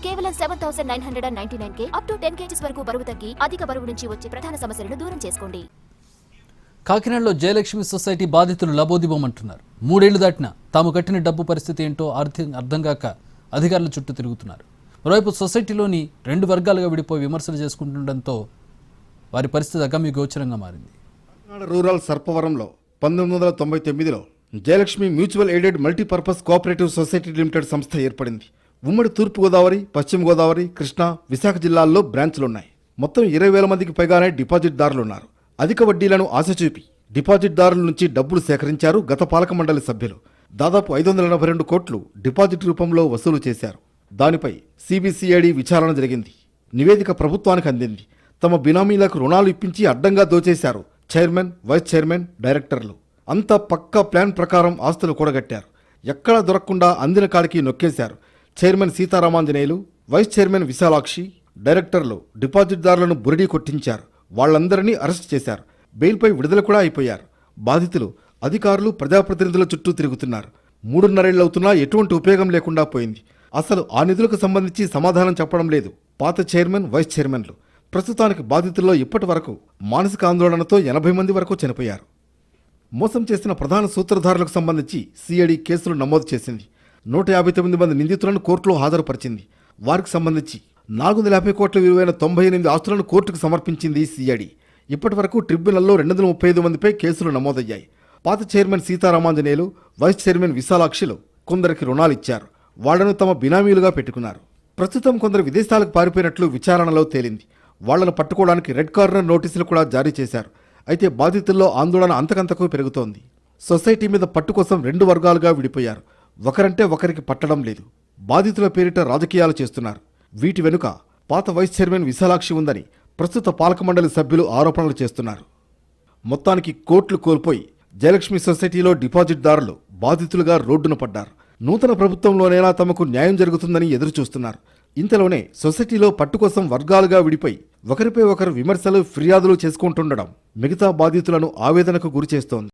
కేవలం 7,999 up to 10 kgs వరకు బరువు తగ్గి అధిక బరువు నుంచి వచ్చే ప్రధాన సమస్యలను దూరం చేసుకోండి. కాకినాడలో జయలక్ష్మి సొసైటీ బాధితులు లబోదిబోమంటున్నారు. 3 ఏళ్లు దాటినా తాము కట్టిన డబ్బు పరిస్థితి ఏంటో అర్థం కాక అధికారుల చుట్టూ తిరుగుతున్నారు. మరోవైపు సొసైటీలోని 2 వర్గాలుగా విడిపోయి విమర్శలు చేసుకుంటుండటంతో వారి పరిస్థితి అగమ్య గోచరంగా మారింది. కాకినాడ రూరల్ సర్పవరంలో 1999లో Jayalakshmi mutual aided multipurpose cooperative society limited సంస్థ ఏర్పడింది. ఉమ్మడి తూర్పుగోదావరి, పశ్చిమ గోదావరి, కృష్ణా, విశాఖ జిల్లాల్లో బ్రాంచ్లున్నాయి. మొత్తం 20,000 మందికి పైగానే డిపాజిట్దారులున్నారు. అధిక వడ్డీలను ఆశ చూపి డిపాజిట్దారుల నుంచి డబ్బులు సేకరించారు గత పాలక మండలి సభ్యులు. దాదాపు 582 కోట్లు డిపాజిట్ రూపంలో వసూలు చేశారు. దానిపై సిబిసిఐడి విచారణ జరిగింది. నివేదిక ప్రభుత్వానికి అందింది. తమ బినామీలకు రుణాలు ఇప్పించి అడ్డంగా దోచేశారు చైర్మన్, వైస్ చైర్మన్, డైరెక్టర్లు. అంతా పక్కా ప్లాన్ ప్రకారం ఆస్తులు కూడగట్టారు. ఎక్కడా దొరకకుండా అందిన కాడికి నొక్కేశారు. Chairman Seetharamanjaneyulu, vice chairman Visalakshi, డైరెక్టర్లు డిపాజిట్దారులను బురిడీ కొట్టించారు. వాళ్లందరినీ అరెస్ట్ చేశారు. బెయిల్పై విడుదల కూడా అయిపోయారు. బాధితులు, అధికారులు, ప్రజాప్రతినిధుల చుట్టూ తిరుగుతున్నారు. 3.5 ఏళ్లవుతున్నా ఎటువంటి ఉపయోగం లేకుండా పోయింది. అసలు ఆ నిధులకు సంబంధించి సమాధానం చెప్పడం లేదు పాత చైర్మన్, వైస్ చైర్మన్లు. ప్రస్తుతానికి బాధితుల్లో ఇప్పటి వరకు మానసిక ఆందోళనతో 80 మంది వరకు చనిపోయారు. మోసం చేసిన ప్రధాన సూత్రధారులకు సంబంధించి సిఐడి కేసులు నమోదు చేసింది. 159 మంది నిందితులను కోర్టులో హాజరుపరిచింది. వారికి సంబంధించి 450 కోట్ల విలువైన 98 ఆస్తులను కోర్టుకు సమర్పించింది సిఐడి. ఇప్పటి వరకు ట్రిబ్యునల్లో 235 మందిపై కేసులు నమోదయ్యాయి. పాత చైర్మన్ సీతారామాంజనేయులు, వైస్ చైర్మన్ విశాలాక్షిలు కొందరికి రుణాలిచ్చారు. వాళ్లను తమ బినామీలుగా పెట్టుకున్నారు. ప్రస్తుతం కొందరు విదేశాలకు పారిపోయినట్లు విచారణలో తేలింది. వాళ్లను పట్టుకోవడానికి రెడ్ కార్నర్ నోటీసులు కూడా జారీ చేశారు. అయితే బాధితుల్లో ఆందోళన అంతకంతకు పెరుగుతోంది. సొసైటీ మీద పట్టు కోసం 2 వర్గాలుగా విడిపోయారు. ఒకరంటే ఒకరికి పట్టడం లేదు. బాధితుల పేరిట రాజకీయాలు చేస్తున్నారు. వీటి వెనుక పాత వైస్ చైర్మన్ విశాలాక్షి ఉందని ప్రస్తుత పాలక మండలి సభ్యులు ఆరోపణలు చేస్తున్నారు. మొత్తానికి కోట్లు కోల్పోయి జయలక్ష్మి సొసైటీలో డిపాజిట్దారులు బాధితులుగా రోడ్డున పడ్డారు. నూతన ప్రభుత్వంలోనైనా తమకు న్యాయం జరుగుతుందని ఎదురుచూస్తున్నారు. ఇంతలోనే సొసైటీలో పట్టు కోసం వర్గాలుగా విడిపోయి ఒకరిపై ఒకరు విమర్శలు, ఫిర్యాదులు చేసుకుంటుండడం మిగతా బాధితులను ఆవేదనకు గురిచేస్తోంది.